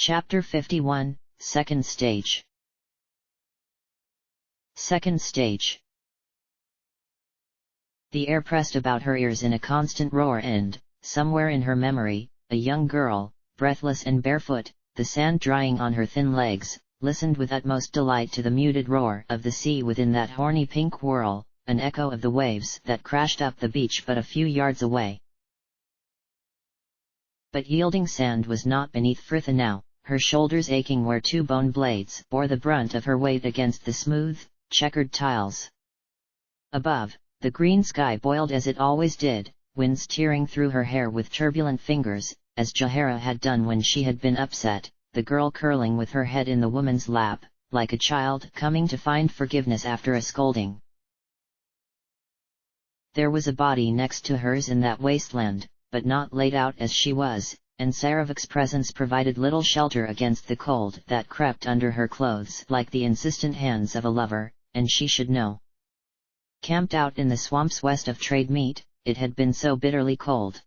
Chapter 51, Second Stage. Second Stage. The air pressed about her ears in a constant roar and, somewhere in her memory, a young girl, breathless and barefoot, the sand drying on her thin legs, listened with utmost delight to the muted roar of the sea within that horny pink whirl, an echo of the waves that crashed up the beach but a few yards away. But yielding sand was not beneath Fritha now, her shoulders aching where two bone blades bore the brunt of her weight against the smooth, checkered tiles. Above, the green sky boiled as it always did, winds tearing through her hair with turbulent fingers, as Jahara had done when she had been upset, the girl curling with her head in the woman's lap, like a child coming to find forgiveness after a scolding. There was a body next to hers in that wasteland, but not laid out as she was, and Saravik's presence provided little shelter against the cold that crept under her clothes like the insistent hands of a lover, and she should know. Camped out in the swamps west of Trade Meet, it had been so bitterly cold.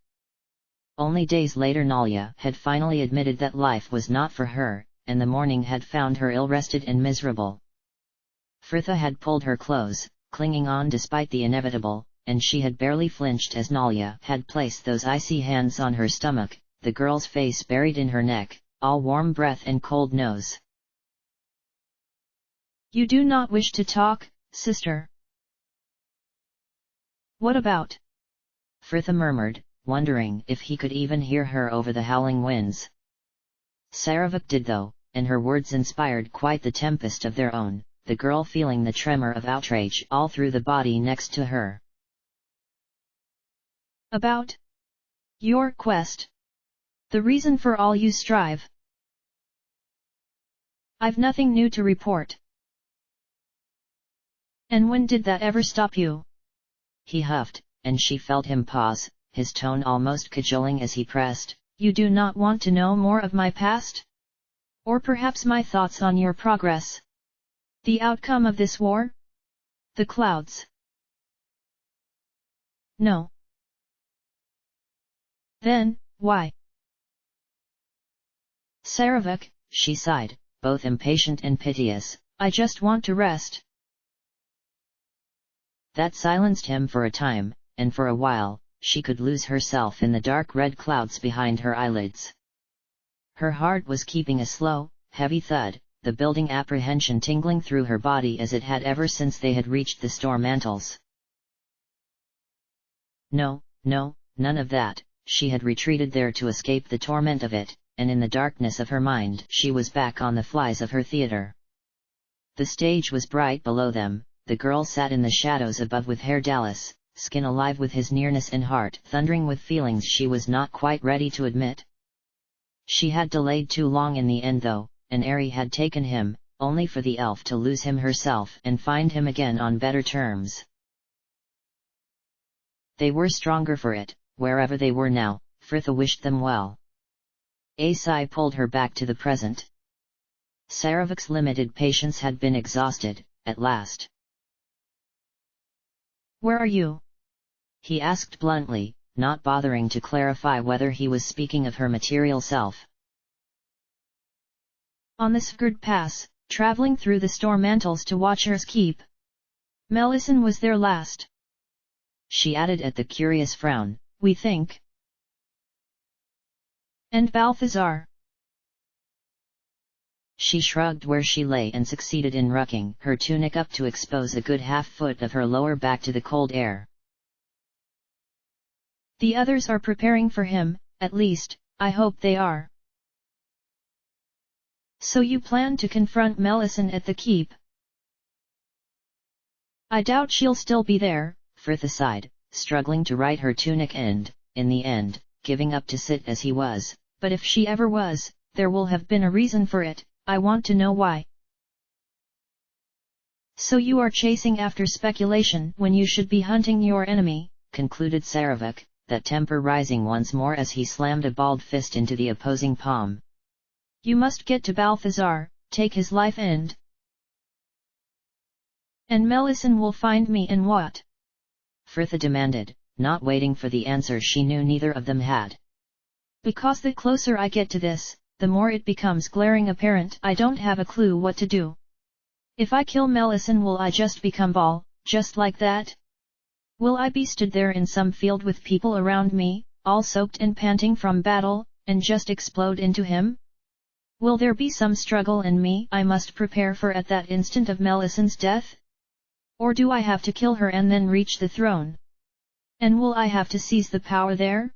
Only days later Nalia had finally admitted that life was not for her, and the morning had found her ill-rested and miserable. Fritha had pulled her close, clinging on despite the inevitable, and she had barely flinched as Nalia had placed those icy hands on her stomach, the girl's face buried in her neck, all warm breath and cold nose. "You do not wish to talk, sister?" "What about?" Fritha murmured, wondering if he could even hear her over the howling winds. Saravik did though, and her words inspired quite the tempest of their own, the girl feeling the tremor of outrage all through the body next to her. "About your quest. The reason for all you strive." "I've nothing new to report." "And when did that ever stop you?" He huffed, and she felt him pause, his tone almost cajoling as he pressed, "You do not want to know more of my past? Or perhaps my thoughts on your progress? The outcome of this war? The clouds?" "No." "Then, why?" "Saravik," she sighed, both impatient and piteous, "I just want to rest." That silenced him for a time, and for a while, she could lose herself in the dark red clouds behind her eyelids. Her heart was keeping a slow, heavy thud, the building apprehension tingling through her body as it had ever since they had reached the storm mantles. No, none of that, she had retreated there to escape the torment of it, and in the darkness of her mind she was back on the flies of her theater. The stage was bright below them, the girl sat in the shadows above with Herr Dallas, skin alive with his nearness and heart thundering with feelings she was not quite ready to admit. She had delayed too long in the end though, and Ari had taken him, only for the elf to lose him herself and find him again on better terms. They were stronger for it, wherever they were now, Fritha wished them well. A sigh pulled her back to the present. Saravik's limited patience had been exhausted, at last. "Where are you?" he asked bluntly, not bothering to clarify whether he was speaking of her material self. "On the Svgird Pass, traveling through the storm mantles to Watcher's Keep. Melissan was there last." She added at the curious frown, "We think." "And Balthazar?" She shrugged where she lay and succeeded in rucking her tunic up to expose a good half-foot of her lower back to the cold air. "The others are preparing for him, at least, I hope they are." "So you plan to confront Melissan at the keep?" "I doubt she'll still be there," Fritha sighed, struggling to right her tunic and, in the end, giving up to sit as he was. "But if she ever was, there will have been a reason for it, I want to know why." "So you are chasing after speculation when you should be hunting your enemy," concluded Saravik, that temper rising once more as he slammed a balled fist into the opposing palm. "You must get to Balthazar, take his life and Melissan will find me and what?" Fritha demanded, not waiting for the answer she knew neither of them had. "Because the closer I get to this, the more it becomes glaring apparent I don't have a clue what to do. If I kill Melisande, will I just become Ball, just like that? Will I be stood there in some field with people around me, all soaked and panting from battle, and just explode into him? Will there be some struggle in me I must prepare for at that instant of Melisande's death? Or do I have to kill her and then reach the throne? And will I have to seize the power there?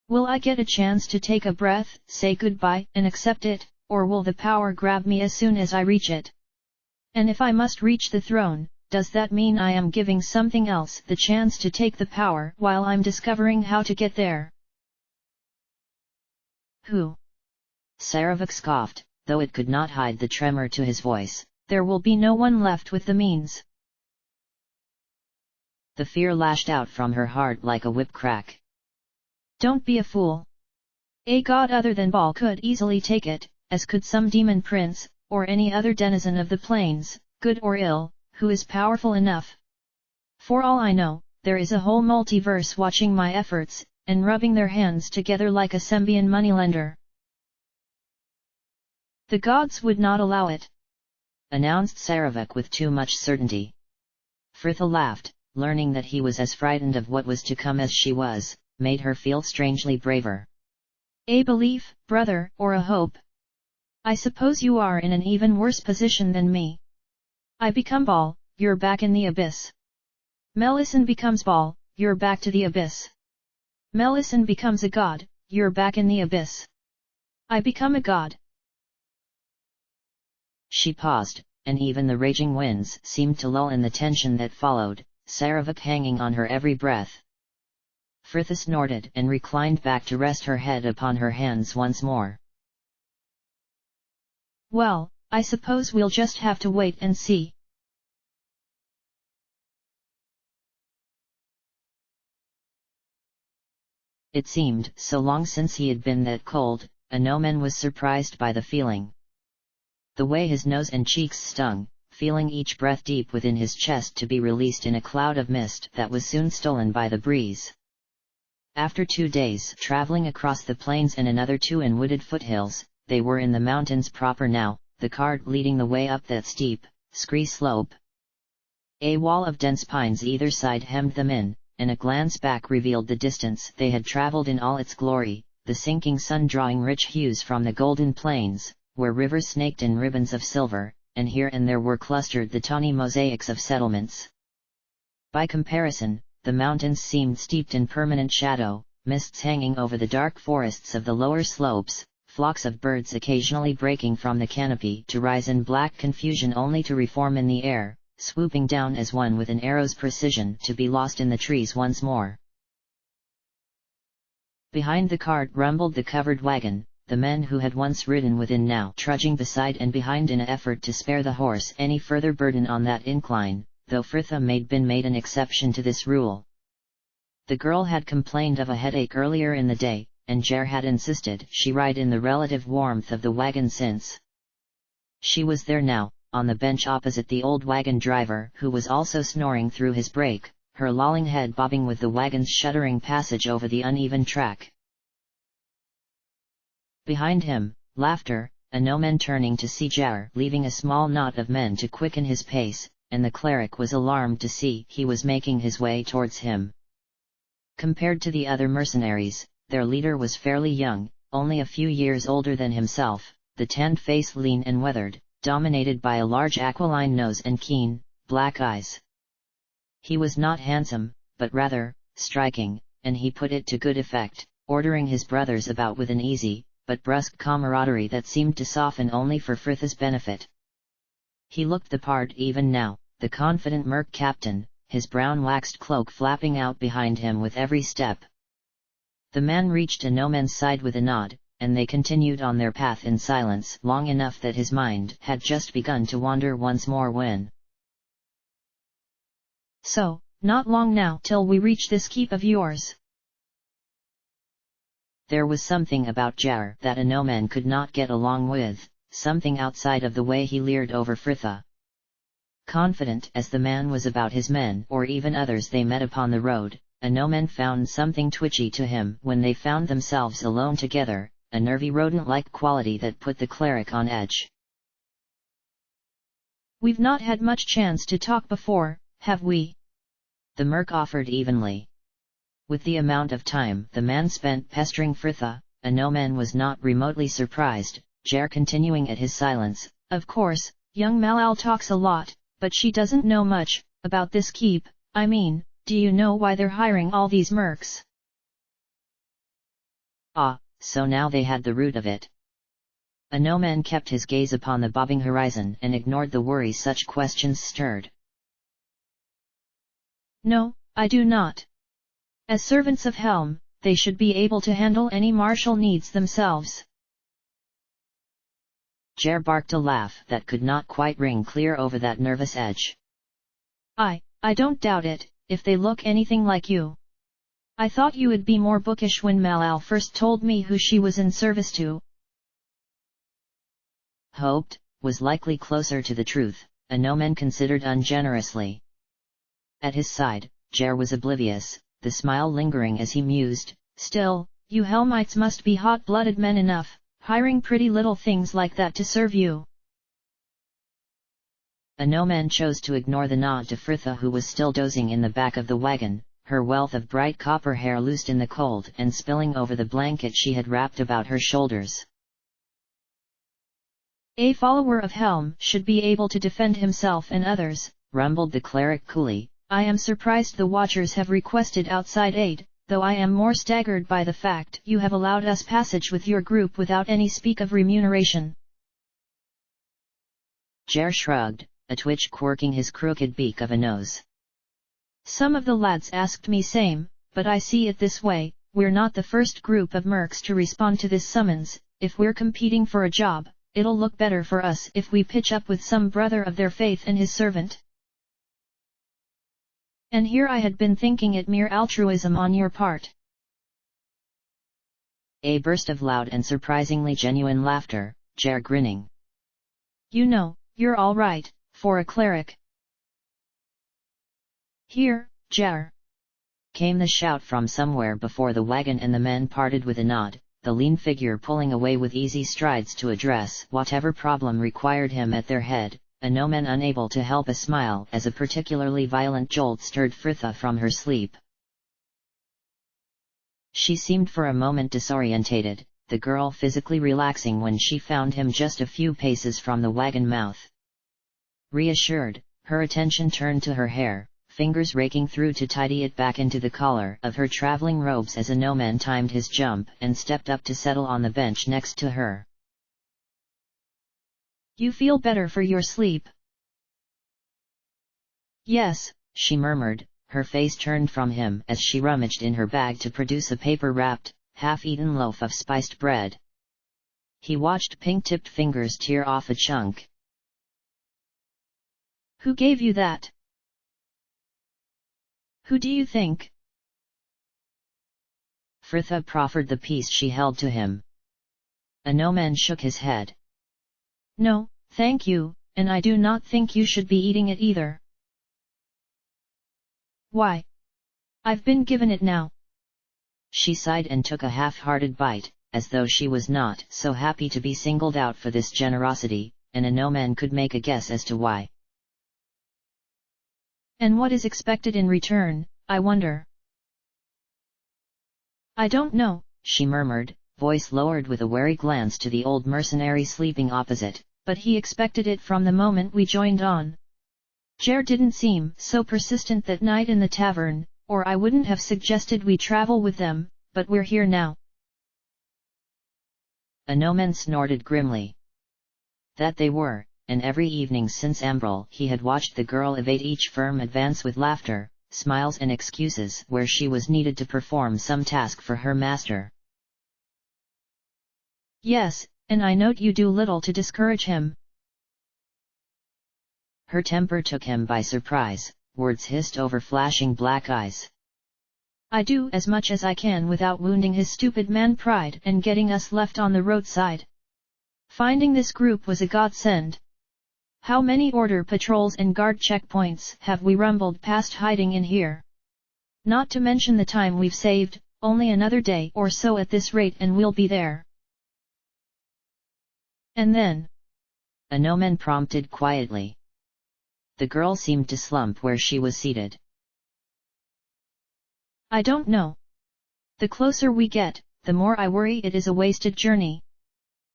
Will I get a chance to take a breath, say goodbye, and accept it, or will the power grab me as soon as I reach it? And if I must reach the throne, does that mean I am giving something else the chance to take the power while I'm discovering how to get there? Who? Saravik scoffed, though it could not hide the tremor to his voice. There will be no one left with the means. The fear lashed out from her heart like a whip crack. Don't be a fool. A god other than Baal could easily take it, as could some demon prince, or any other denizen of the plains, good or ill, who is powerful enough. For all I know, there is a whole multiverse watching my efforts, and rubbing their hands together like a Sembian moneylender. The gods would not allow it, announced Saravik with too much certainty. Fritha laughed, learning that he was as frightened of what was to come as she was, made her feel strangely braver. A belief, brother, or a hope? I suppose you are in an even worse position than me. I become Baal, you're back in the abyss. Melisande becomes Baal, you're back to the abyss. Melisande becomes a god, you're back in the abyss. I become a god. She paused, and even the raging winds seemed to lull in the tension that followed, Saravik hanging on her every breath. Fritha snorted and reclined back to rest her head upon her hands once more. Well, I suppose we'll just have to wait and see. It seemed so long since he had been that cold, Anomen was surprised by the feeling. The way his nose and cheeks stung, feeling each breath deep within his chest to be released in a cloud of mist that was soon stolen by the breeze. After 2 days traveling across the plains and another 2 in wooded foothills, they were in the mountains proper now, the cart leading the way up that steep, scree slope. A wall of dense pines either side hemmed them in, and a glance back revealed the distance they had traveled in all its glory, the sinking sun drawing rich hues from the golden plains, where rivers snaked in ribbons of silver, and here and there were clustered the tawny mosaics of settlements. By comparison, the mountains seemed steeped in permanent shadow, mists hanging over the dark forests of the lower slopes, flocks of birds occasionally breaking from the canopy to rise in black confusion only to reform in the air, swooping down as one with an arrow's precision to be lost in the trees once more. Behind the cart rumbled the covered wagon, the men who had once ridden within now trudging beside and behind in an effort to spare the horse any further burden on that incline, though Fritha made an exception to this rule. The girl had complained of a headache earlier in the day, and Ger had insisted she ride in the relative warmth of the wagon since. She was there now, on the bench opposite the old wagon driver who was also snoring through his brake, her lolling head bobbing with the wagon's shuddering passage over the uneven track. Behind him, laughter, Anomen turning to see Ger leaving a small knot of men to quicken his pace, and the cleric was alarmed to see he was making his way towards him. Compared to the other mercenaries, their leader was fairly young, only a few years older than himself, the tanned face lean and weathered, dominated by a large aquiline nose and keen, black eyes. He was not handsome, but rather, striking, and he put it to good effect, ordering his brothers about with an easy, but brusque camaraderie that seemed to soften only for Fritha's benefit. He looked the part even now, the confident merc captain, his brown waxed cloak flapping out behind him with every step. The man reached Anomen's side with a nod, and they continued on their path in silence long enough that his mind had just begun to wander once more when. So, not long now till we reach this keep of yours. There was something about Ger that Anomen could not get along with, something outside of the way he leered over Fritha. Confident as the man was about his men or even others they met upon the road, Anomen found something twitchy to him when they found themselves alone together, a nervy rodent-like quality that put the cleric on edge. "We've not had much chance to talk before, have we?" the merc offered evenly. With the amount of time the man spent pestering Fritha, a no-man was not remotely surprised, Jer continuing at his silence. "Of course, young Malal talks a lot, but she doesn't know much about this keep. I mean, do you know why they're hiring all these mercs?" Ah, so now they had the root of it. A no-man kept his gaze upon the bobbing horizon and ignored the worry such questions stirred. "No, I do not. As servants of Helm, they should be able to handle any martial needs themselves." Jer barked a laugh that could not quite ring clear over that nervous edge. I don't doubt it, if they look anything like you. I thought you would be more bookish when Malal first told me who she was in service to." Hoped, was likely closer to the truth, a no-man considered ungenerously. At his side, Jer was oblivious, the smile lingering as he mused, "Still, you Helmites must be hot-blooded men enough, hiring pretty little things like that to serve you." A no-man chose to ignore the nod to Fritha, who was still dozing in the back of the wagon, her wealth of bright copper hair loosed in the cold and spilling over the blanket she had wrapped about her shoulders. "A follower of Helm should be able to defend himself and others," rumbled the cleric coolly. "I am surprised the Watchers have requested outside aid, though I am more staggered by the fact you have allowed us passage with your group without any speak of remuneration." Jer shrugged, a twitch quirking his crooked beak of a nose. "Some of the lads asked me same, but I see it this way, we're not the first group of mercs to respond to this summons. If we're competing for a job, it'll look better for us if we pitch up with some brother of their faith and his servant. And here I had been thinking it mere altruism on your part." A burst of loud and surprisingly genuine laughter, Jer grinning. "You know, you're all right, for a cleric." "Here, Jer!" came the shout from somewhere before the wagon, and the men parted with a nod, the lean figure pulling away with easy strides to address whatever problem required him at their head, a no-man unable to help a smile as a particularly violent jolt stirred Fritha from her sleep. She seemed for a moment disorientated, the girl physically relaxing when she found him just a few paces from the wagon mouth. Reassured, her attention turned to her hair, fingers raking through to tidy it back into the collar of her traveling robes as a no-man timed his jump and stepped up to settle on the bench next to her. "You feel better for your sleep?" "Yes," she murmured, her face turned from him as she rummaged in her bag to produce a paper-wrapped, half-eaten loaf of spiced bread. He watched pink-tipped fingers tear off a chunk. "Who gave you that? Who do you think?" Fritha proffered the piece she held to him. A no-man shook his head. "No, thank you, and I do not think you should be eating it either." "Why? I've been given it now." She sighed and took a half-hearted bite, as though she was not so happy to be singled out for this generosity, and a no-man could make a guess as to why. "And what is expected in return, I wonder?" "I don't know," she murmured, voice lowered with a wary glance to the old mercenary sleeping opposite, "but he expected it from the moment we joined on. Jer didn't seem so persistent that night in the tavern, or I wouldn't have suggested we travel with them, but we're here now." A no-man snorted grimly. That they were, and every evening since Ambril he had watched the girl evade each firm advance with laughter, smiles and excuses where she was needed to perform some task for her master. "Yes, and I note you do little to discourage him." Her temper took him by surprise, words hissed over flashing black eyes. "I do as much as I can without wounding his stupid man pride and getting us left on the roadside. Finding this group was a godsend. How many order patrols and guard checkpoints have we rumbled past hiding in here? Not to mention the time we've saved, only another day or so at this rate and we'll be there." And then? Anomen prompted quietly. The girl seemed to slump where she was seated. I don't know. The closer we get, the more I worry it is a wasted journey.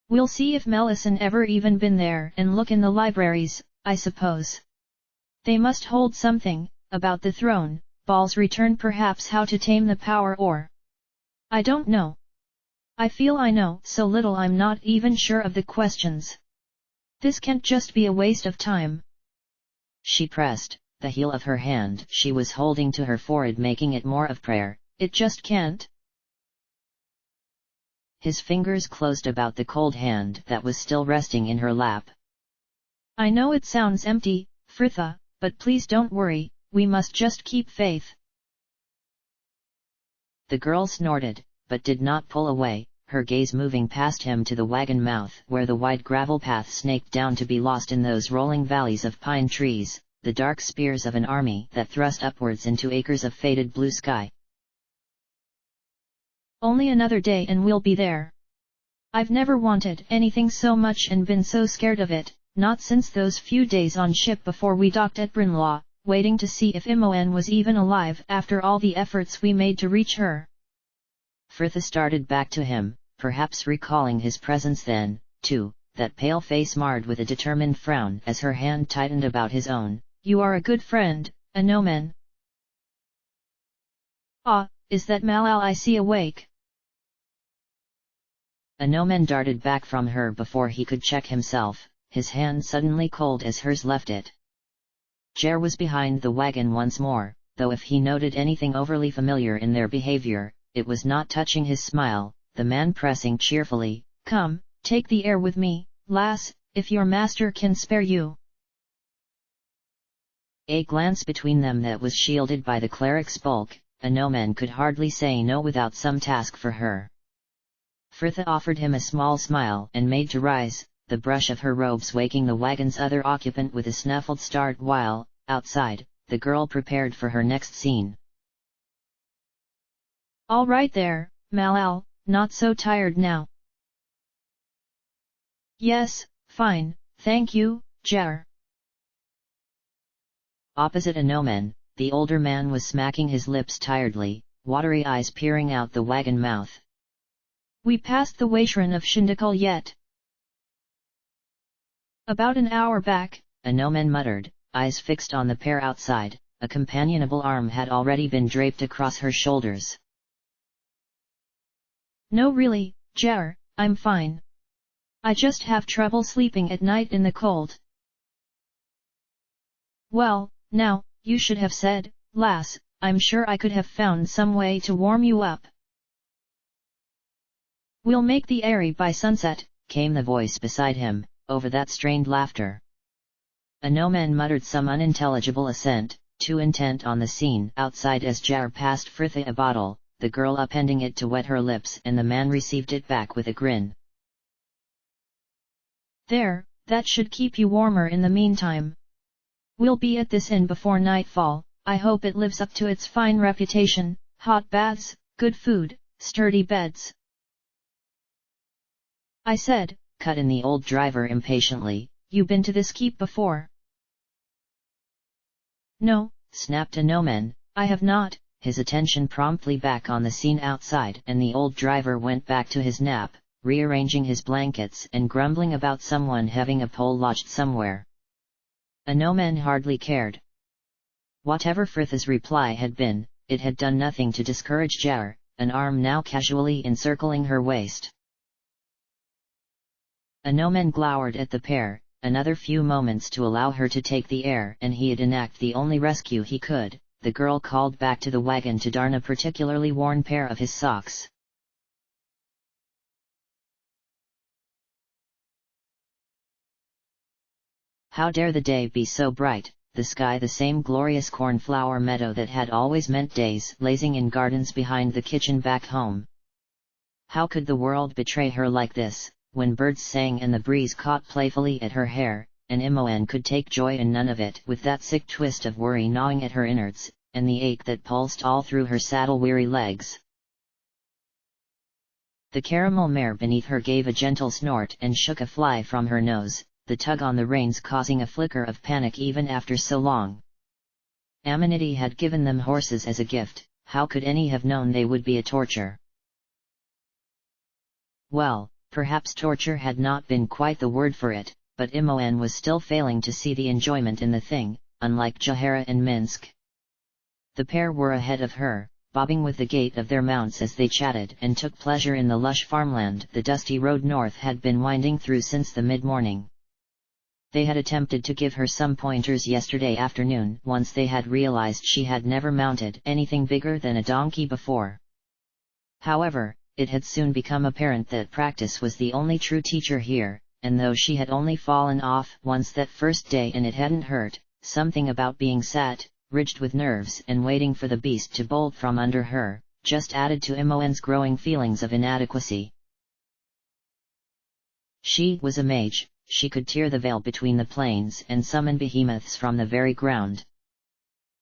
We'll see if Melissan ever even been there and look in the libraries, I suppose. They must hold something, about the throne, Bal's return, perhaps how to tame the power, or… I don't know. I feel I know so little I'm not even sure of the questions. This can't just be a waste of time. She pressed the heel of her hand she was holding to her forehead, making it more of prayer. It just can't. His fingers closed about the cold hand that was still resting in her lap. I know it sounds empty, Fritha, but please don't worry, we must just keep faith. The girl snorted, but did not pull away, her gaze moving past him to the wagon mouth where the wide gravel path snaked down to be lost in those rolling valleys of pine trees, the dark spears of an army that thrust upwards into acres of faded blue sky. Only another day and we'll be there. I've never wanted anything so much and been so scared of it, not since those few days on ship before we docked at Brynlaw, waiting to see if Imoen was even alive after all the efforts we made to reach her. Fritha started back to him, perhaps recalling his presence then, too, that pale face marred with a determined frown as her hand tightened about his own. You are a good friend, Anomen. Ah, is that Malal I see awake? Anomen darted back from her before he could check himself, his hand suddenly cold as hers left it. Jer was behind the wagon once more, though if he noted anything overly familiar in their behavior, it was not touching his smile, the man pressing cheerfully, Come, take the air with me, lass, if your master can spare you. A glance between them that was shielded by the cleric's bulk, Anomen could hardly say no without some task for her. Fritha offered him a small smile and made to rise, the brush of her robes waking the wagon's other occupant with a snuffled start while, outside, the girl prepared for her next scene. All right there, Malal, not so tired now. Yes, fine, thank you, Jer. Opposite Anomen, the older man was smacking his lips tiredly, watery eyes peering out the wagon mouth. We passed the Waishran of Shindakal yet? About an hour back, Anomen muttered, eyes fixed on the pair outside. A companionable arm had already been draped across her shoulders. No really, Jer, I'm fine. I just have trouble sleeping at night in the cold. Well, now, you should have said, lass, I'm sure I could have found some way to warm you up. We'll make the airy by sunset, came the voice beside him, over that strained laughter. Anomen muttered some unintelligible assent, too intent on the scene outside as Jar passed Fritha a bottle, the girl upending it to wet her lips and the man received it back with a grin. There, that should keep you warmer in the meantime. We'll be at this inn before nightfall, I hope it lives up to its fine reputation, hot baths, good food, sturdy beds. I said, cut in the old driver impatiently, you been to this keep before? No, snapped Anomen, I have not. His attention promptly back on the scene outside and the old driver went back to his nap, rearranging his blankets and grumbling about someone having a pole lodged somewhere. Anomen hardly cared. Whatever Fritha's reply had been, it had done nothing to discourage Jar, an arm now casually encircling her waist. Anomen glowered at the pair, another few moments to allow her to take the air and he'd enact the only rescue he could. The girl called back to the wagon to darn a particularly worn pair of his socks. How dare the day be so bright, the sky the same glorious cornflower meadow that had always meant days lazing in gardens behind the kitchen back home. How could the world betray her like this, when birds sang and the breeze caught playfully at her hair, and Imoen could take joy in none of it with that sick twist of worry gnawing at her innards, and the ache that pulsed all through her saddle-weary legs. The caramel mare beneath her gave a gentle snort and shook a fly from her nose, the tug on the reins causing a flicker of panic even after so long. Amanity had given them horses as a gift, how could any have known they would be a torture? Well, perhaps torture had not been quite the word for it, but Imoen was still failing to see the enjoyment in the thing, unlike Jahara and Minsk. The pair were ahead of her, bobbing with the gait of their mounts as they chatted and took pleasure in the lush farmland the dusty road north had been winding through since the mid-morning. They had attempted to give her some pointers yesterday afternoon once they had realized she had never mounted anything bigger than a donkey before. However, it had soon become apparent that practice was the only true teacher here, and though she had only fallen off once that first day and it hadn't hurt, something about being sat, ridged with nerves and waiting for the beast to bolt from under her, just added to Imoen's growing feelings of inadequacy. She was a mage, she could tear the veil between the planes and summon behemoths from the very ground.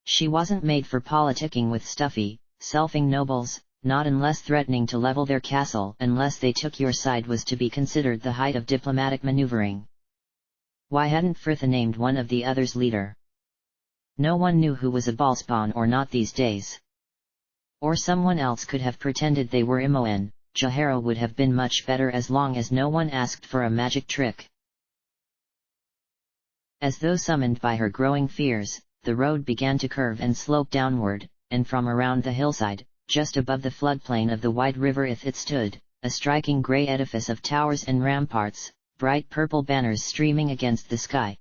She wasn't made for politicking with stuffy, selfing nobles, not unless threatening to level their castle unless they took your side was to be considered the height of diplomatic maneuvering. Why hadn't Fritha named one of the others leader? No one knew who was a ballspawn or not these days. Or someone else could have pretended they were Imoen. Jahara would have been much better as long as no one asked for a magic trick. As though summoned by her growing fears, the road began to curve and slope downward, and from around the hillside, just above the floodplain of the wide river it stood, a striking grey edifice of towers and ramparts, bright purple banners streaming against the sky.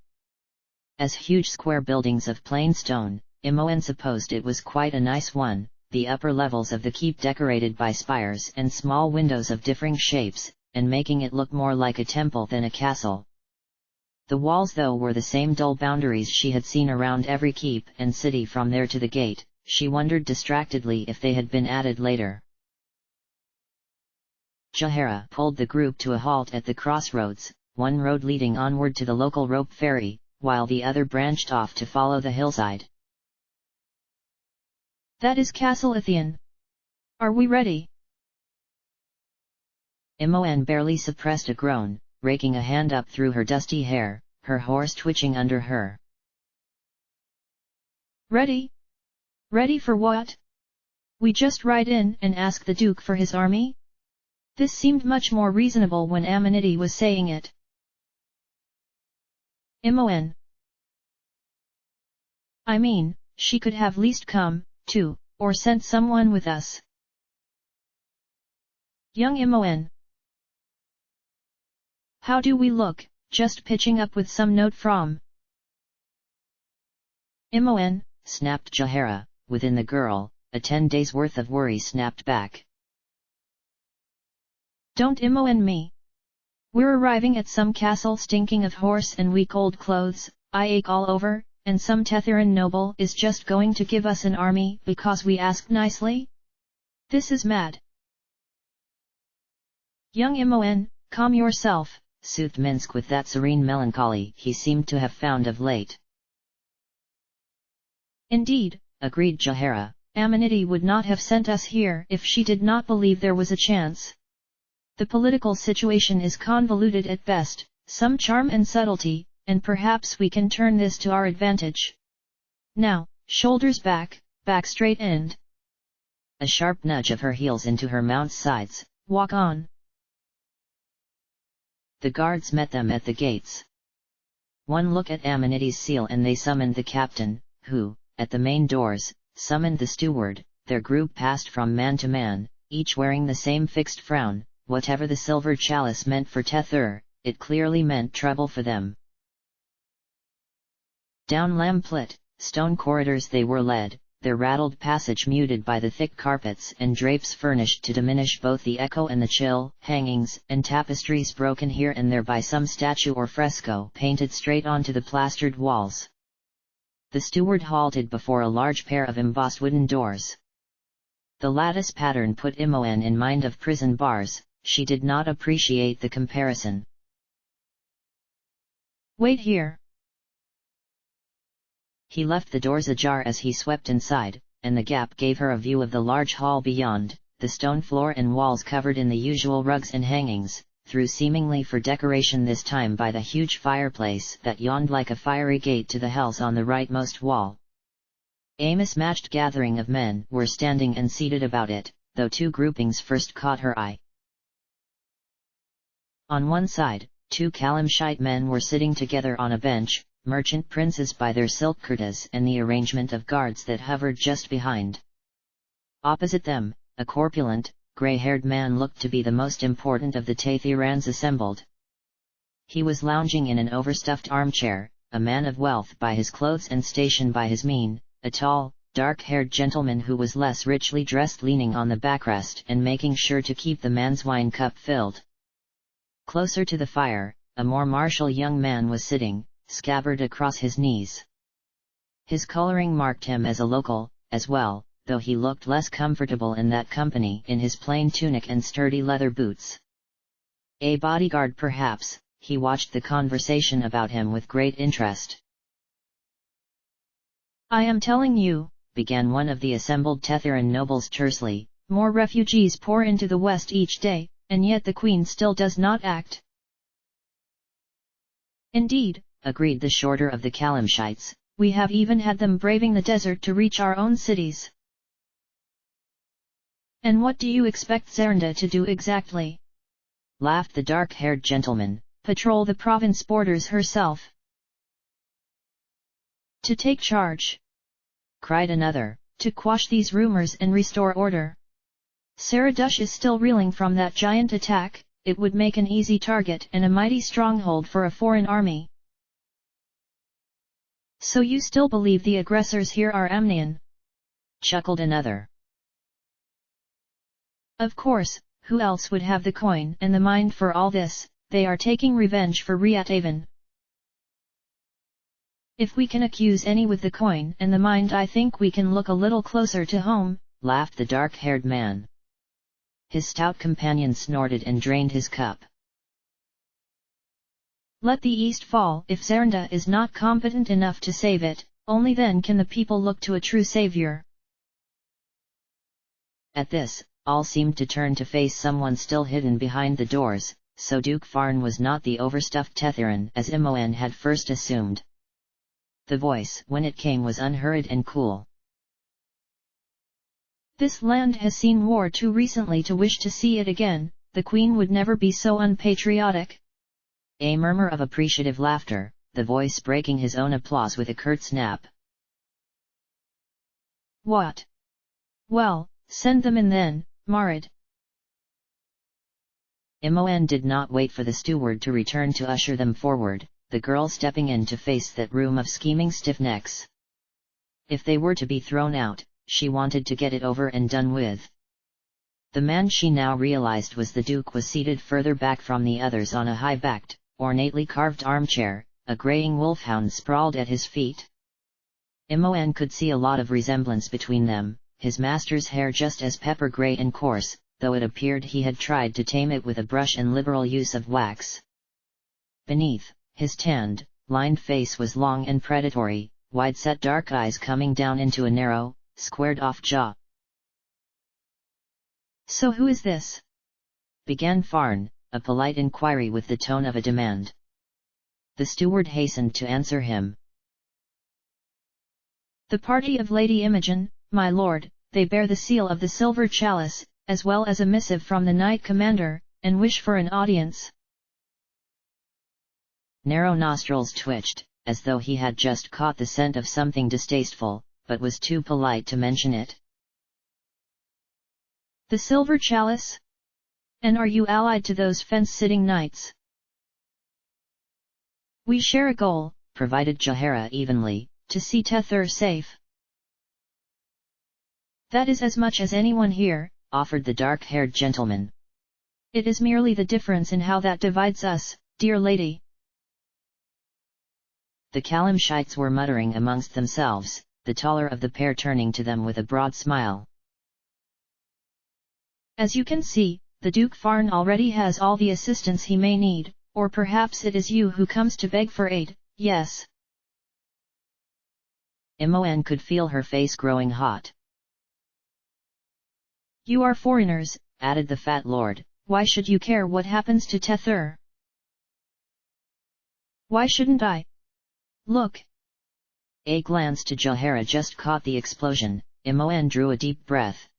As huge square buildings of plain stone, Imoen supposed it was quite a nice one, the upper levels of the keep decorated by spires and small windows of differing shapes, and making it look more like a temple than a castle. The walls though were the same dull boundaries she had seen around every keep and city from there to the gate. She wondered distractedly if they had been added later. Jahara pulled the group to a halt at the crossroads, one road leading onward to the local rope ferry, while the other branched off to follow the hillside. That is Castle Ithian. Are we ready? Imoen barely suppressed a groan, raking a hand up through her dusty hair, her horse twitching under her. Ready? Ready for what? We just ride in and ask the Duke for his army? This seemed much more reasonable when Amanity was saying it. Imoen. I mean, she could have least come, too, or sent someone with us. Young Imoen. How do we look, just pitching up with some note from Imoen, snapped Jahara, within the girl, a 10 days' worth of worry snapped back. Don't Imoen me. We're arriving at some castle stinking of horse and weak old clothes, I ache all over, and some Tethiran noble is just going to give us an army because we asked nicely? This is mad. Young Imoen, calm yourself, soothed Minsk with that serene melancholy he seemed to have found of late. Indeed, agreed Jahara. Amanity would not have sent us here if she did not believe there was a chance. The political situation is convoluted at best, some charm and subtlety, and perhaps we can turn this to our advantage. Now, shoulders back, back straight and a sharp nudge of her heels into her mount's sides, walk on. The guards met them at the gates. One look at Amanity's seal and they summoned the captain, who, at the main doors, summoned the steward. Their group passed from man to man, each wearing the same fixed frown. Whatever the silver chalice meant for Tethur, it clearly meant trouble for them. Down lamplit, stone corridors they were led, their rattled passage muted by the thick carpets and drapes furnished to diminish both the echo and the chill, hangings and tapestries broken here and there by some statue or fresco painted straight onto the plastered walls. The steward halted before a large pair of embossed wooden doors. The lattice pattern put Imoen in mind of prison bars. She did not appreciate the comparison. Wait here. He left the doors ajar as he swept inside, and the gap gave her a view of the large hall beyond, the stone floor and walls covered in the usual rugs and hangings, through seemingly for decoration this time by the huge fireplace that yawned like a fiery gate to the hells on the rightmost wall. A mismatched gathering of men were standing and seated about it, though two groupings first caught her eye. On one side, two Kalamshite men were sitting together on a bench, merchant princes by their silk kurtas and the arrangement of guards that hovered just behind. Opposite them, a corpulent, grey-haired man looked to be the most important of the Tathirans assembled. He was lounging in an overstuffed armchair, a man of wealth by his clothes and station by his mien, a tall, dark-haired gentleman who was less richly dressed leaning on the backrest and making sure to keep the man's wine cup filled. Closer to the fire, a more martial young man was sitting, scabbard across his knees. His coloring marked him as a local, as well, though he looked less comfortable in that company in his plain tunic and sturdy leather boots. A bodyguard perhaps, he watched the conversation about him with great interest. "I am telling you," began one of the assembled Tethiran nobles tersely, "more refugees pour into the west each day, and yet the queen still does not act." "Indeed," agreed the shorter of the Kalamshites, "we have even had them braving the desert to reach our own cities." "And what do you expect Zerinda to do exactly?" laughed the dark-haired gentleman. "Patrol the province borders herself." "To take charge," cried another, "to quash these rumors and restore order. Saradush is still reeling from that giant attack, it would make an easy target and a mighty stronghold for a foreign army." "So you still believe the aggressors here are Amnian?" chuckled another. "Of course, who else would have the coin and the mind for all this? They are taking revenge for Riatavan." "If we can accuse any with the coin and the mind, I think we can look a little closer to home," laughed the dark-haired man. His stout companion snorted and drained his cup. "Let the East fall. If Zerinda is not competent enough to save it, only then can the people look to a true savior." At this, all seemed to turn to face someone still hidden behind the doors, so Duke Farn was not the overstuffed Tethiran as Imoen had first assumed. The voice, when it came, was unhurried and cool. "This land has seen war too recently to wish to see it again. The Queen would never be so unpatriotic." A murmur of appreciative laughter, the voice breaking his own applause with a curt snap. "What? Well, send them in then, Marid." Imoen did not wait for the steward to return to usher them forward, the girl stepping in to face that room of scheming stiff-necks. If they were to be thrown out, she wanted to get it over and done with. The man she now realized was the Duke was seated further back from the others on a high-backed, ornately carved armchair, a greying wolfhound sprawled at his feet. Imoen could see a lot of resemblance between them, his master's hair just as pepper-grey and coarse, though it appeared he had tried to tame it with a brush and liberal use of wax. Beneath, his tanned, lined face was long and predatory, wide-set dark eyes coming down into a narrow, squared-off jaw. "So who is this?" began Farn, a polite inquiry with the tone of a demand. The steward hastened to answer him. "The party of Lady Imogen, my lord. They bear the seal of the Silver Chalice, as well as a missive from the Knight Commander, and wish for an audience." Narrow nostrils twitched, as though he had just caught the scent of something distasteful, but was too polite to mention it. "The Silver Chalice? And are you allied to those fence-sitting knights?" "We share a goal," provided Jahara evenly, "to see Tethur safe." "That is as much as anyone here," offered the dark-haired gentleman. "It is merely the difference in how that divides us, dear lady." The Kalamshites were muttering amongst themselves, the taller of the pair turning to them with a broad smile. "As you can see, the Duke Farn already has all the assistance he may need, or perhaps it is you who comes to beg for aid." "Yes." Imoen could feel her face growing hot. You are foreigners, added the fat lord. Why should you care what happens to Tethur? Why shouldn't I? Look! A glance to Jahara just caught the explosion. Imoen drew a deep breath.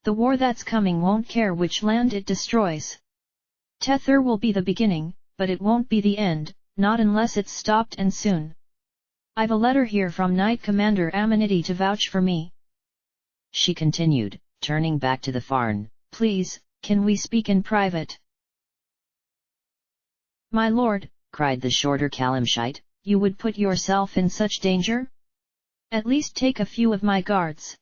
The war that's coming won't care which land it destroys. Tethur will be the beginning, but it won't be the end, not unless it's stopped and soon. I've a letter here from Knight Commander Amenity to vouch for me. She continued, turning back to the Farn. Please, can we speak in private? My lord, cried the shorter Kalimshite, you would put yourself in such danger? At least take a few of my guards.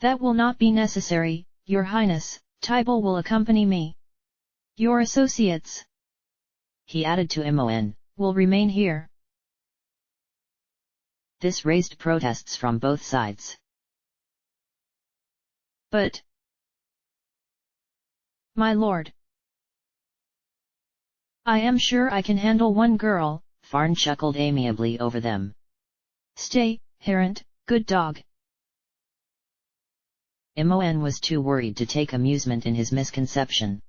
That will not be necessary, your highness, Tybal will accompany me. Your associates, he added to Imoen, will remain here. This raised protests from both sides. But, my lord, I am sure I can handle one girl. Farn chuckled amiably over them. Stay, Harant, good dog. Imoen was too worried to take amusement in his misconception.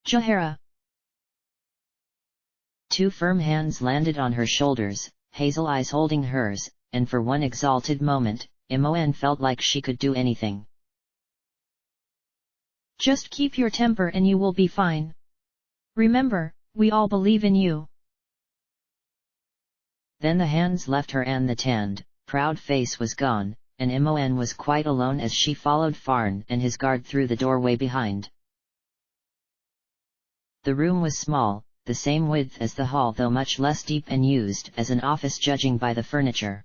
Jahara. Two firm hands landed on her shoulders, hazel eyes holding hers, and for one exalted moment, Imoen felt like she could do anything. Just keep your temper and you will be fine. Remember, we all believe in you. Then the hands left her and the tanned, proud face was gone, and Imoen was quite alone as she followed Farn and his guard through the doorway behind. The room was small, the same width as the hall though much less deep and used as an office judging by the furniture.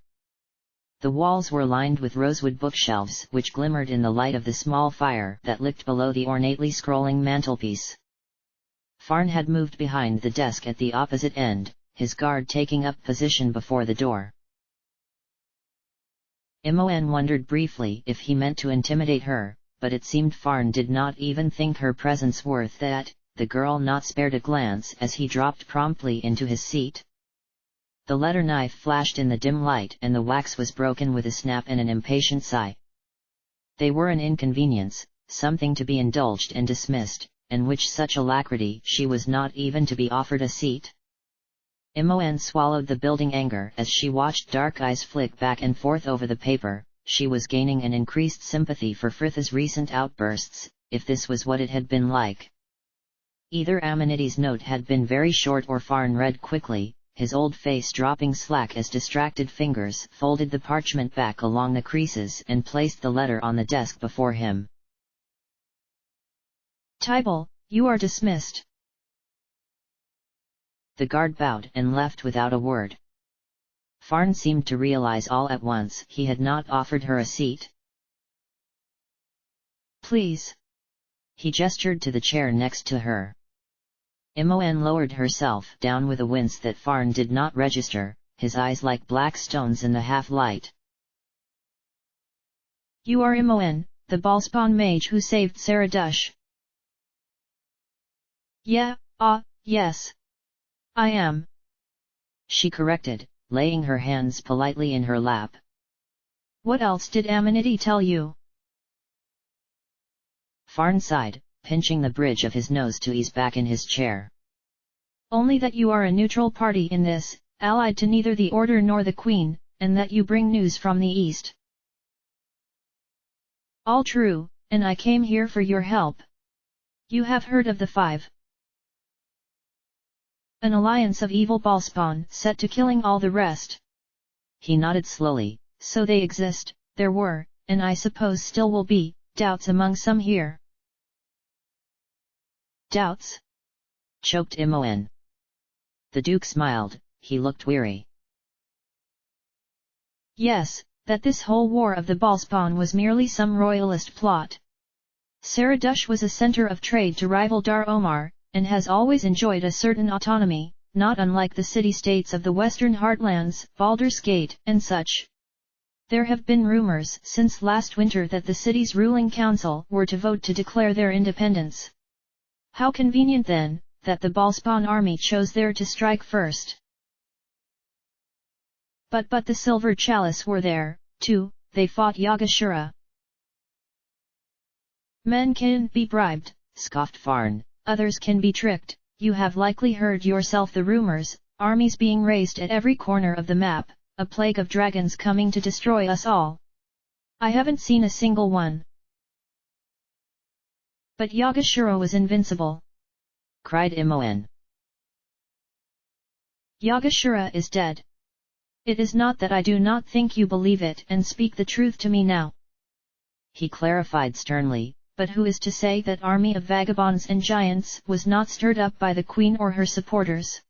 The walls were lined with rosewood bookshelves which glimmered in the light of the small fire that licked below the ornately scrolling mantelpiece. Farn had moved behind the desk at the opposite end, his guard taking up position before the door. Imoen wondered briefly if he meant to intimidate her, but it seemed Farn did not even think her presence worth that. The girl not spared a glance as he dropped promptly into his seat. The letter knife flashed in the dim light and the wax was broken with a snap and an impatient sigh. They were an inconvenience, something to be indulged and dismissed, and with such alacrity she was not even to be offered a seat. Imoen swallowed the building anger as she watched dark eyes flick back and forth over the paper. She was gaining an increased sympathy for Fritha's recent outbursts, if this was what it had been like. Either Amenity's note had been very short or Farn read quickly, his old face dropping slack as distracted fingers folded the parchment back along the creases and placed the letter on the desk before him. Tybal, you are dismissed. The guard bowed and left without a word. Farn seemed to realize all at once he had not offered her a seat. Please. He gestured to the chair next to her. Imoen lowered herself down with a wince that Farn did not register, his eyes like black stones in the half-light. You are Imoen, the Ballspawn mage who saved Saradush. Yeah, yes. I am. She corrected, laying her hands politely in her lap. What else did Amenity tell you? Farn sighed, pinching the bridge of his nose to ease back in his chair. Only that you are a neutral party in this, allied to neither the Order nor the Queen, and that you bring news from the East. All true, and I came here for your help. You have heard of the Five. An alliance of evil Ballspawn set to killing all the rest. He nodded slowly. So they exist, there were, and I suppose still will be, doubts among some here. Doubts? Choked Imoen. The Duke smiled, he looked weary. Yes, that this whole war of the Ballspawn was merely some royalist plot. Saradush was a center of trade to rival Dar Omar, and has always enjoyed a certain autonomy, not unlike the city-states of the western heartlands, Baldur's Gate, and such. There have been rumors since last winter that the city's ruling council were to vote to declare their independence. How convenient then, that the Ballspawn army chose there to strike first. But the Silver Chalice were there, too. They fought Yagashura. Men can be bribed, scoffed Farn. others can be tricked. You have likely heard yourself the rumors, armies being raised at every corner of the map, a plague of dragons coming to destroy us all. I haven't seen a single one. But Yagashira was invincible, cried Imoen. Yagashira is dead. It is not that I do not think you believe it and speak the truth to me now, he clarified sternly, but who is to say that army of vagabonds and giants was not stirred up by the queen or her supporters?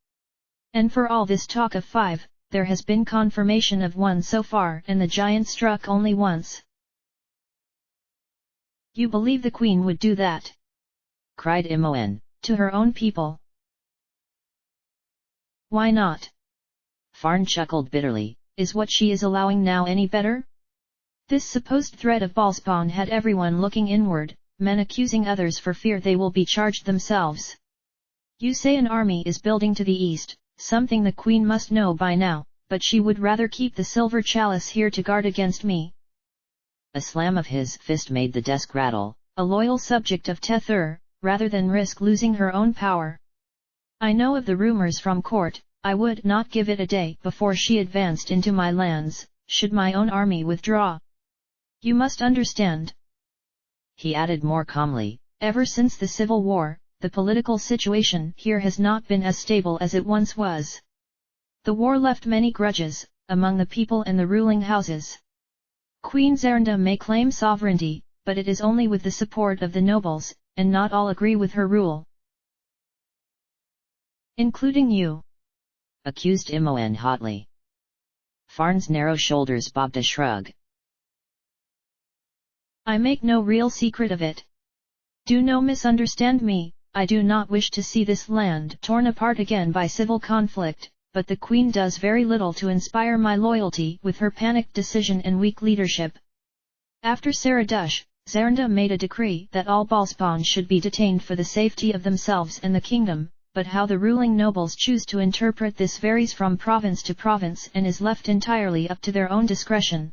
And for all this talk of 5, there has been confirmation of 1 so far and the giant struck only once. You believe the queen would do that? cried Imoen. To her own people. Why not? Farn chuckled bitterly. Is what she is allowing now any better? This supposed threat of Balspawn had everyone looking inward, men accusing others for fear they will be charged themselves. You say an army is building to the east, something the queen must know by now, but she would rather keep the silver chalice here to guard against me. A slam of his fist made the desk rattle. A loyal subject of Tethur, rather than risk losing her own power. I know of the rumors from court, I would not give it a day before she advanced into my lands, should my own army withdraw. You must understand, he added more calmly, ever since the civil war, the political situation here has not been as stable as it once was. The war left many grudges, among the people and the ruling houses. Queen Zaranda may claim sovereignty, but it is only with the support of the nobles, and not all agree with her rule. Including you, accused Imoen hotly. Farn's narrow shoulders bobbed a shrug. I make no real secret of it. Do no misunderstand me, I do not wish to see this land torn apart again by civil conflict, but the Queen does very little to inspire my loyalty with her panicked decision and weak leadership. After Saradush, Zaranda made a decree that all Balspawn should be detained for the safety of themselves and the kingdom, but how the ruling nobles choose to interpret this varies from province to province and is left entirely up to their own discretion.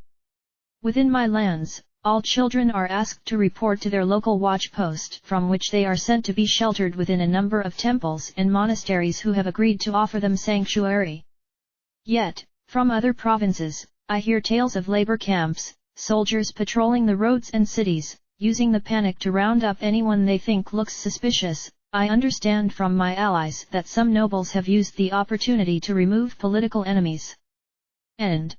Within my lands, all children are asked to report to their local watch post from which they are sent to be sheltered within a number of temples and monasteries who have agreed to offer them sanctuary. Yet, from other provinces, I hear tales of labor camps, soldiers patrolling the roads and cities, using the panic to round up anyone they think looks suspicious. I understand from my allies that some nobles have used the opportunity to remove political enemies. And,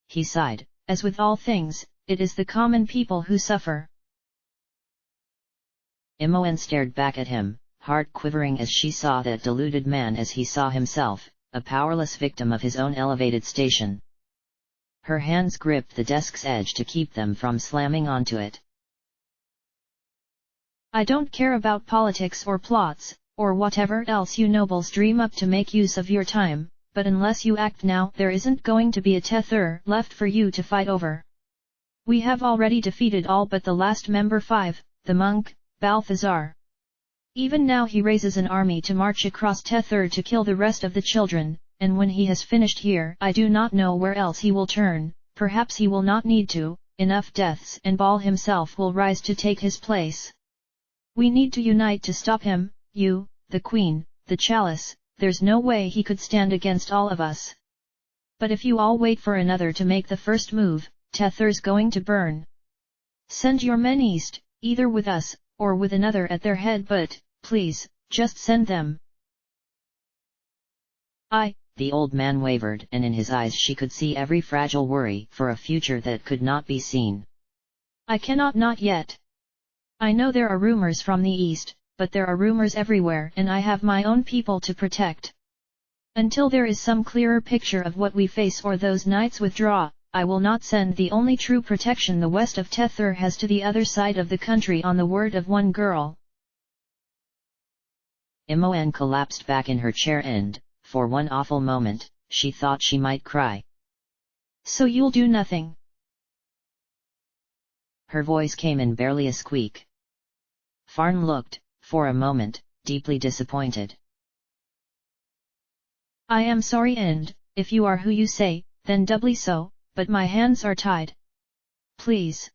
he sighed, as with all things, it is the common people who suffer. Imoen stared back at him, heart quivering as she saw that deluded man as he saw himself, a powerless victim of his own elevated station. Her hands gripped the desk's edge to keep them from slamming onto it. I don't care about politics or plots, or whatever else you nobles dream up to make use of your time, but unless you act now there isn't going to be a Tethur left for you to fight over. We have already defeated all but the last member 5, the monk, Balthazar. Even now he raises an army to march across Tethur to kill the rest of the children, and when he has finished here I do not know where else he will turn, perhaps he will not need to, enough deaths and Baal himself will rise to take his place. We need to unite to stop him, you, the Queen, the Chalice, there's no way he could stand against all of us. But if you all wait for another to make the first move, Tethur's going to burn. Send your men east, either with us, or with another at their head, but, please, just send them. The old man wavered, and in his eyes she could see every fragile worry for a future that could not be seen. I cannot, not yet. I know there are rumors from the east, but there are rumors everywhere and I have my own people to protect. Until there is some clearer picture of what we face or those knights withdraw, I will not send the only true protection the west of Tethur has to the other side of the country on the word of one girl. Imoen collapsed back in her chair and, for one awful moment, she thought she might cry. So you'll do nothing? Her voice came in barely a squeak. Farn looked, for a moment, deeply disappointed. I am sorry and, if you are who you say, then doubly so, but my hands are tied. Please.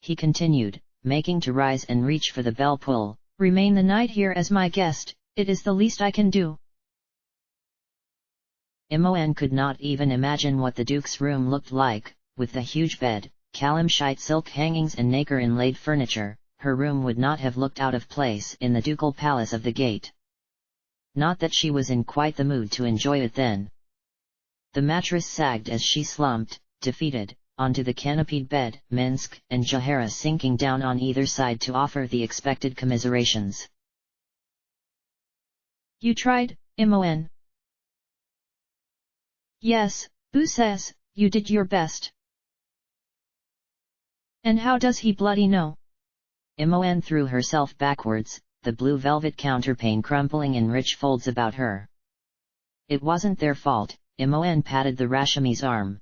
He continued, making to rise and reach for the bell pull. Remain the night here as my guest, it is the least I can do. Imoen could not even imagine what the Duke's room looked like, with the huge bed, Calamshite silk hangings and nacre inlaid furniture. Her room would not have looked out of place in the ducal palace of the gate. Not that she was in quite the mood to enjoy it then. The mattress sagged as she slumped, defeated, onto the canopied bed, Minsk and Jahara sinking down on either side to offer the expected commiserations. You tried, Imoen? Yes, who says, you did your best. And how does he bloody know? Imoen threw herself backwards, the blue velvet counterpane crumpling in rich folds about her. It wasn't their fault. Imoen patted the Rashami's arm.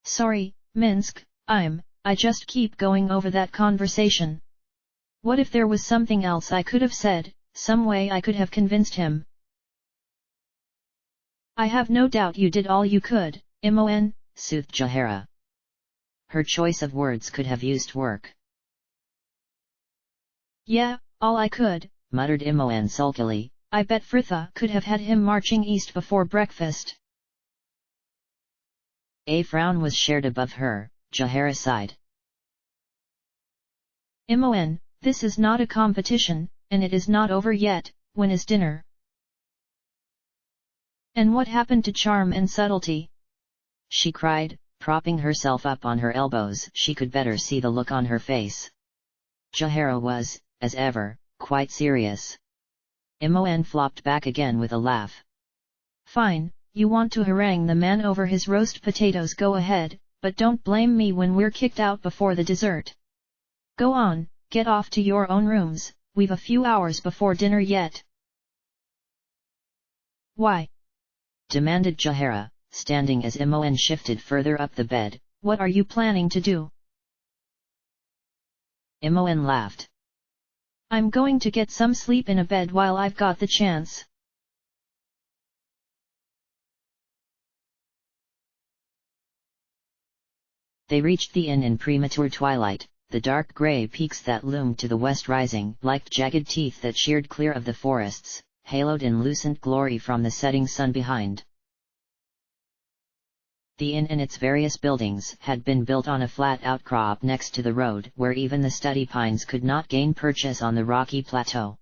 Sorry, Minsk, I just keep going over that conversation. What if there was something else I could have said, some way I could have convinced him? I have no doubt you did all you could, Imoen, soothed Jahara. Her choice of words could have used work. Yeah, all I could, muttered Imoen sulkily. I bet Fritha could have had him marching east before breakfast. A frown was shared above her. Jahara sighed. Imoen, this is not a competition, and it is not over yet. When is dinner? And what happened to charm and subtlety? She cried, propping herself up on her elbows. She could better see the look on her face. Jahara was, as ever, quite serious. Imoen flopped back again with a laugh. Fine, you want to harangue the man over his roast potatoes, go ahead, but don't blame me when we're kicked out before the dessert. Go on, get off to your own rooms, we've a few hours before dinner yet. Why? Demanded Jahara, standing as Imoen shifted further up the bed. What are you planning to do? Imoen laughed. I'm going to get some sleep in a bed while I've got the chance. They reached the inn in premature twilight, the dark grey peaks that loomed to the west rising like jagged teeth that sheared clear of the forests, haloed in lucent glory from the setting sun behind. The inn and its various buildings had been built on a flat outcrop next to the road where even the stubby pines could not gain purchase on the rocky plateau.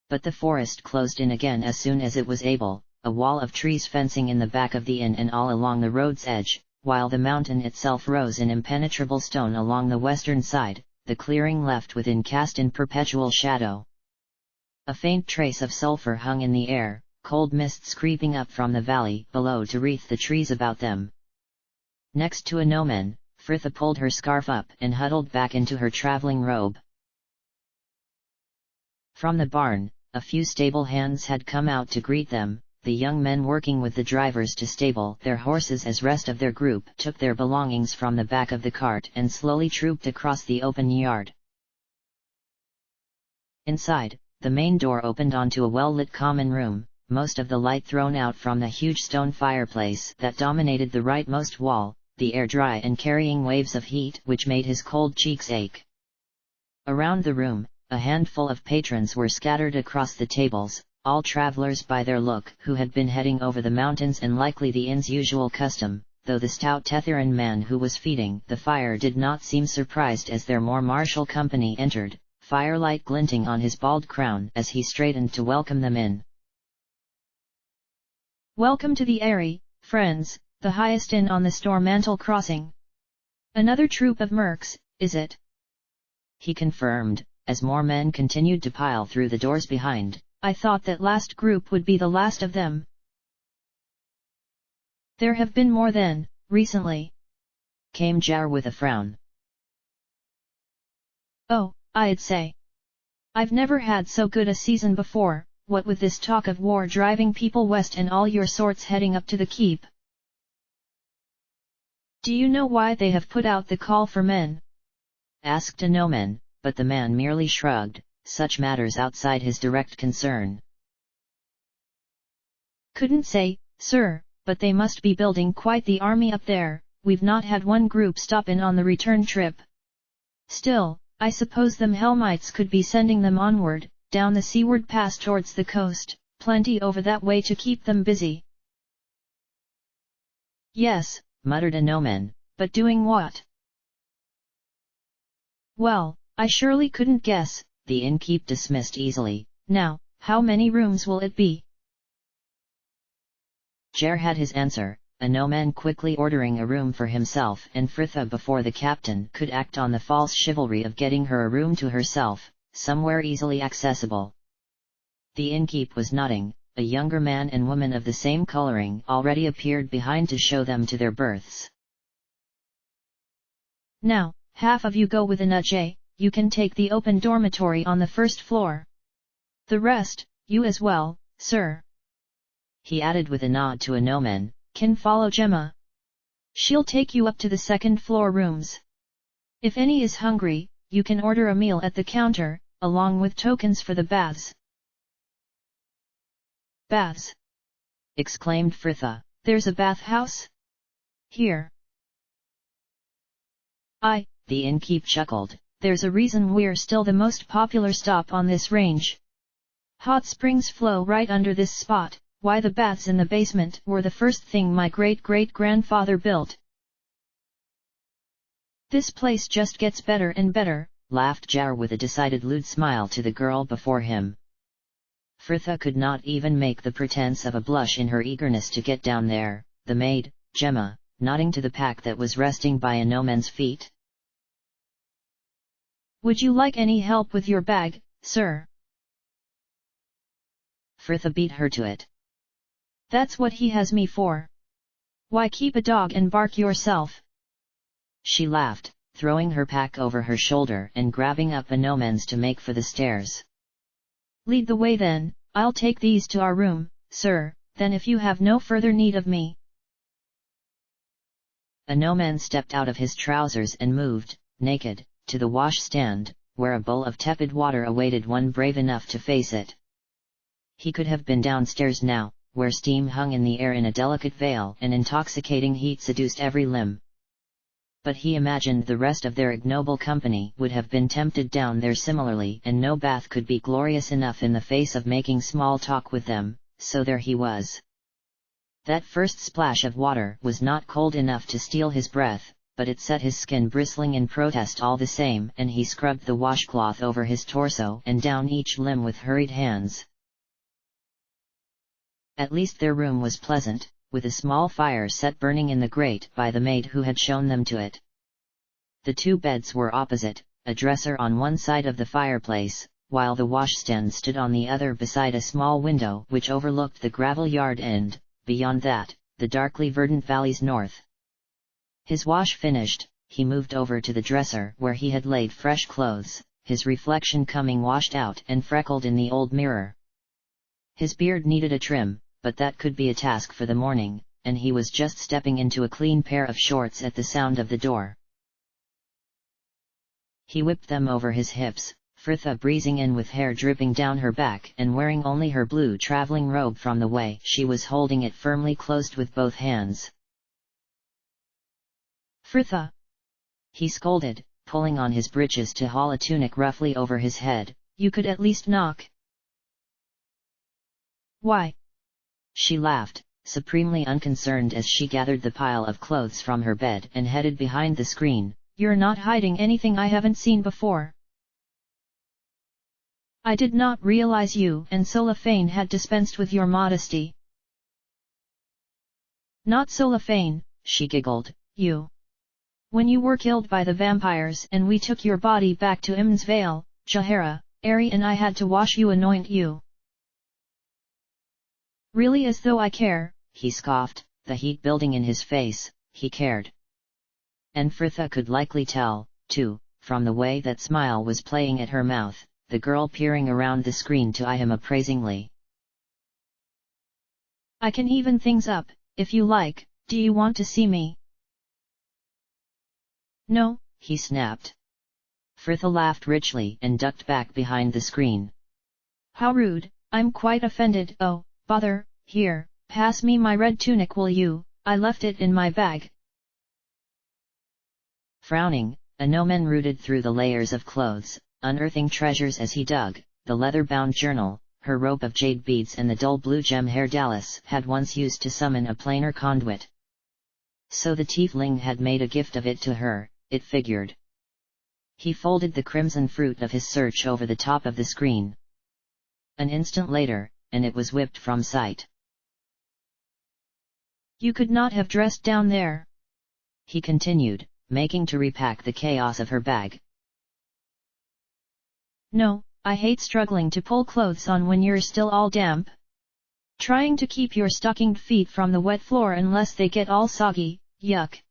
But the forest closed in again as soon as it was able, a wall of trees fencing in the back of the inn and all along the road's edge, while the mountain itself rose in impenetrable stone along the western side, the clearing left within cast in perpetual shadow. A faint trace of sulphur hung in the air, cold mists creeping up from the valley below to wreath the trees about them. Next to a gnomon, Fritha pulled her scarf up and huddled back into her traveling robe. From the barn, a few stable hands had come out to greet them, the young men working with the drivers to stable their horses as rest of their group took their belongings from the back of the cart and slowly trooped across the open yard. Inside, the main door opened onto a well-lit common room, most of the light thrown out from the huge stone fireplace that dominated the rightmost wall, the air dry and carrying waves of heat which made his cold cheeks ache. Around the room, a handful of patrons were scattered across the tables, all travelers by their look who had been heading over the mountains and likely the inn's usual custom, though the stout Tetheran man who was feeding the fire did not seem surprised as their more martial company entered, firelight glinting on his bald crown as he straightened to welcome them in. Welcome to the Eyrie, friends, the highest inn on the Stormantle crossing. Another troop of mercs, is it? He confirmed, as more men continued to pile through the doors behind. I thought that last group would be the last of them. There have been more then, recently. Came Jar with a frown. Oh, I'd say. I've never had so good a season before. What with this talk of war driving people west and all your sorts heading up to the keep. Do you know why they have put out the call for men? Asked a gnomon, but the man merely shrugged, such matters outside his direct concern. Couldn't say, sir, but they must be building quite the army up there, we've not had one group stop in on the return trip. Still, I suppose them Helmites could be sending them onward, down the seaward pass towards the coast, plenty over that way to keep them busy. Yes, muttered a Nomen, but doing what? Well, I surely couldn't guess, the innkeep dismissed easily. Now, how many rooms will it be? Ger had his answer, a Nomen quickly ordering a room for himself and Fritha before the captain could act on the false chivalry of getting her a room to herself, somewhere easily accessible. The innkeep was nodding. A younger man and woman of the same coloring already appeared behind to show them to their berths. Now, half of you go with Ajay, you can take the open dormitory on the first floor. The rest, you as well, sir. He added with a nod to a Nomen, can follow Gemma. She'll take you up to the second floor rooms. If any is hungry, you can order a meal at the counter, along with tokens for the baths. Baths! exclaimed Fritha. There's a bathhouse? Here. The innkeep chuckled. There's a reason we're still the most popular stop on this range. Hot springs flow right under this spot. Why the baths in the basement were the first thing my great-great-grandfather built. This place just gets better and better, laughed Jar with a decided lewd smile to the girl before him. Fritha could not even make the pretense of a blush in her eagerness to get down there, the maid, Gemma, nodding to the pack that was resting by a Nomen's feet. Would you like any help with your bag, sir? Fritha beat her to it. That's what he has me for. Why keep a dog and bark yourself? She laughed, throwing her pack over her shoulder and grabbing up a Nomen's to make for the stairs. Lead the way then, I'll take these to our room, sir, then if you have no further need of me. A Nomen stepped out of his trousers and moved, naked, to the washstand, where a bowl of tepid water awaited one brave enough to face it. He could have been downstairs now, where steam hung in the air in a delicate veil and intoxicating heat seduced every limb. But he imagined the rest of their ignoble company would have been tempted down there similarly, and no bath could be glorious enough in the face of making small talk with them, so there he was. That first splash of water was not cold enough to steal his breath, but it set his skin bristling in protest all the same, and he scrubbed the washcloth over his torso and down each limb with hurried hands. At least their room was pleasant, with a small fire set burning in the grate by the maid who had shown them to it. The two beds were opposite, a dresser on one side of the fireplace, while the washstand stood on the other beside a small window which overlooked the gravel yard and, beyond that, the darkly verdant valleys north. His wash finished, he moved over to the dresser where he had laid fresh clothes, his reflection coming washed out and freckled in the old mirror. His beard needed a trim, but that could be a task for the morning, and he was just stepping into a clean pair of shorts at the sound of the door. He whipped them over his hips, Fritha breezing in with hair dripping down her back and wearing only her blue traveling robe from the way she was holding it firmly closed with both hands. Fritha! He scolded, pulling on his breeches to haul a tunic roughly over his head. You could at least knock. Why? She laughed, supremely unconcerned as she gathered the pile of clothes from her bed and headed behind the screen. You're not hiding anything I haven't seen before. I did not realize you and Solafane had dispensed with your modesty. Not Solafane, she giggled, you. When you were killed by the vampires and we took your body back to Imn's Vale, Jahara, Ari and I had to wash you, anoint you. Really, as though I care, he scoffed, the heat building in his face. He cared. And Fritha could likely tell, too, from the way that smile was playing at her mouth, the girl peering around the screen to eye him appraisingly. I can even things up, if you like. Do you want to see me? No, he snapped. Fritha laughed richly and ducked back behind the screen. How rude, I'm quite offended. Oh, bother, here, pass me my red tunic will you, I left it in my bag. Frowning, A Nomen rooted through the layers of clothes, unearthing treasures as he dug. The leather-bound journal, her rope of jade beads and the dull blue gem hair Dallas had once used to summon a planar conduit. So the tiefling had made a gift of it to her, it figured. He folded the crimson fruit of his search over the top of the screen. An instant later, and it was whipped from sight. You could not have dressed down there, he continued, making to repack the chaos of her bag. No, I hate struggling to pull clothes on when you're still all damp. Trying to keep your stockinged feet from the wet floor unless they get all soggy, yuck.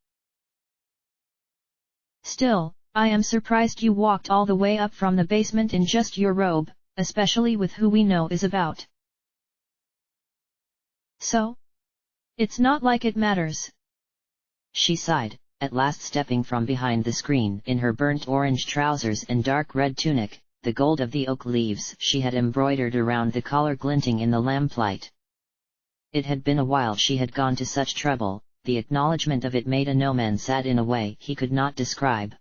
Still, I am surprised you walked all the way up from the basement in just your robe, especially with who we know is about. So? It's not like it matters. She sighed, at last stepping from behind the screen in her burnt orange trousers and dark red tunic, the gold of the oak leaves she had embroidered around the collar glinting in the lamplight. It had been a while she had gone to such trouble, the acknowledgement of it made a Nomen sad in a way he could not describe.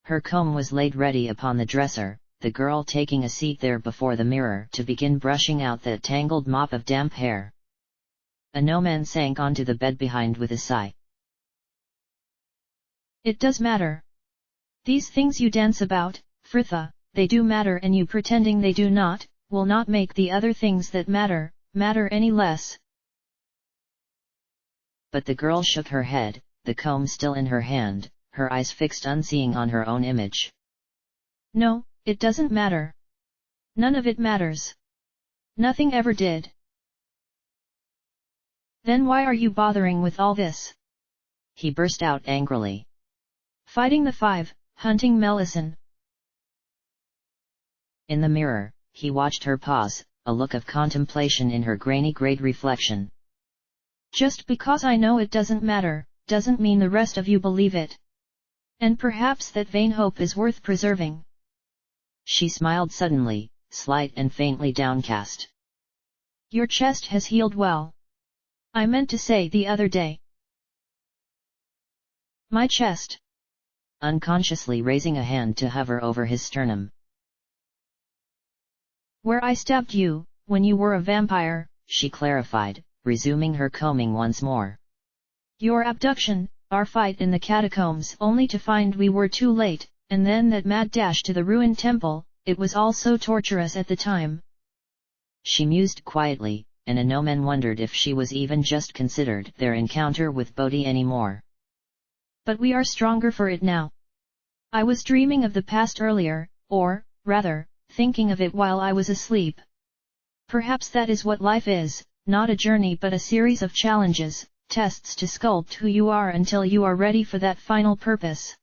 Her comb was laid ready upon the dresser, the girl taking a seat there before the mirror to begin brushing out that tangled mop of damp hair. A Nomen sank onto the bed behind with a sigh. It does matter. These things you dance about, Fritha, they do matter, and you pretending they do not, will not make the other things that matter any less. But the girl shook her head, the comb still in her hand, her eyes fixed unseeing on her own image. No, it doesn't matter. None of it matters. Nothing ever did. Then why are you bothering with all this? He burst out angrily. Fighting the five, hunting Melisande. In the mirror, he watched her pause, a look of contemplation in her grainy-grayed reflection. Just because I know it doesn't matter, doesn't mean the rest of you believe it. And perhaps that vain hope is worth preserving. She smiled suddenly, slight and faintly downcast. Your chest has healed well. I meant to say the other day. My chest. Unconsciously raising a hand to hover over his sternum. Where I stabbed you, when you were a vampire, she clarified, resuming her combing once more. Your abduction, our fight in the catacombs only to find we were too late, and then that mad dash to the ruined temple, it was all so torturous at the time. She mused quietly, and a Nomen wondered if she was even just considered their encounter with Bodhi anymore. But we are stronger for it now. I was dreaming of the past earlier, or, rather, thinking of it while I was asleep. Perhaps that is what life is, not a journey but a series of challenges, tests to sculpt who you are until you are ready for that final purpose.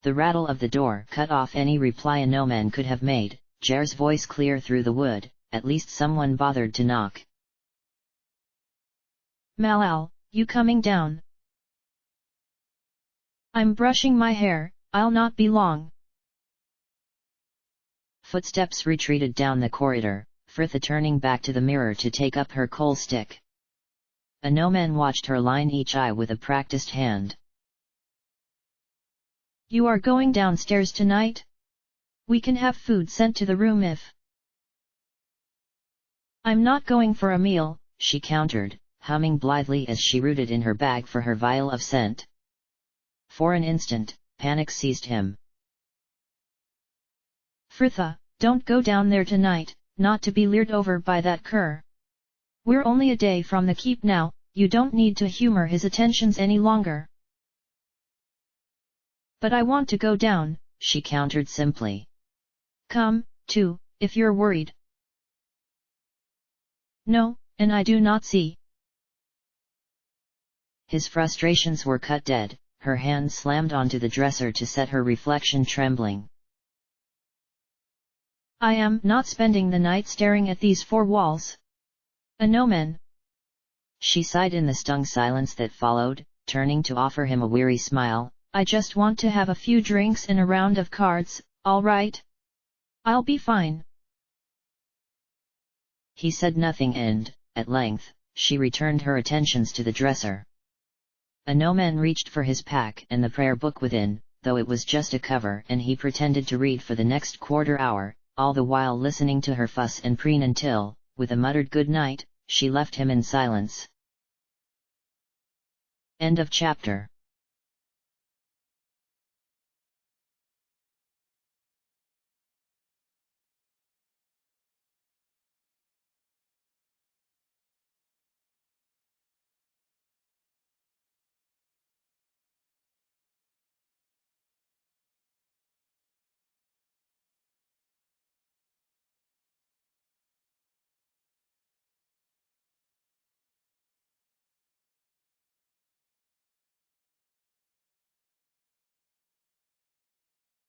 The rattle of the door cut off any reply a Nomen could have made, Jer's voice clear through the wood, at least someone bothered to knock. Malal, you coming down? I'm brushing my hair, I'll not be long. Footsteps retreated down the corridor, Fritha turning back to the mirror to take up her coal stick. A Nomen watched her line each eye with a practiced hand. You are going downstairs tonight? We can have food sent to the room if... I'm not going for a meal, she countered, humming blithely as she rooted in her bag for her vial of scent. For an instant, panic seized him. Fritha, don't go down there tonight, not to be leered over by that cur. We're only a day from the keep now, you don't need to humor his attentions any longer. But I want to go down, she countered simply. Come, too, if you're worried. No, and I do not see. His frustrations were cut dead, her hand slammed onto the dresser to set her reflection trembling. I am not spending the night staring at these four walls. A Nomen. She sighed in the stung silence that followed, turning to offer him a weary smile. I just want to have a few drinks and a round of cards, all right? I'll be fine. He said nothing and, at length, she returned her attentions to the dresser. A no man reached for his pack and the prayer book within, though it was just a cover, and he pretended to read for the next quarter hour, all the while listening to her fuss and preen until, with a muttered good night, she left him in silence. End of chapter.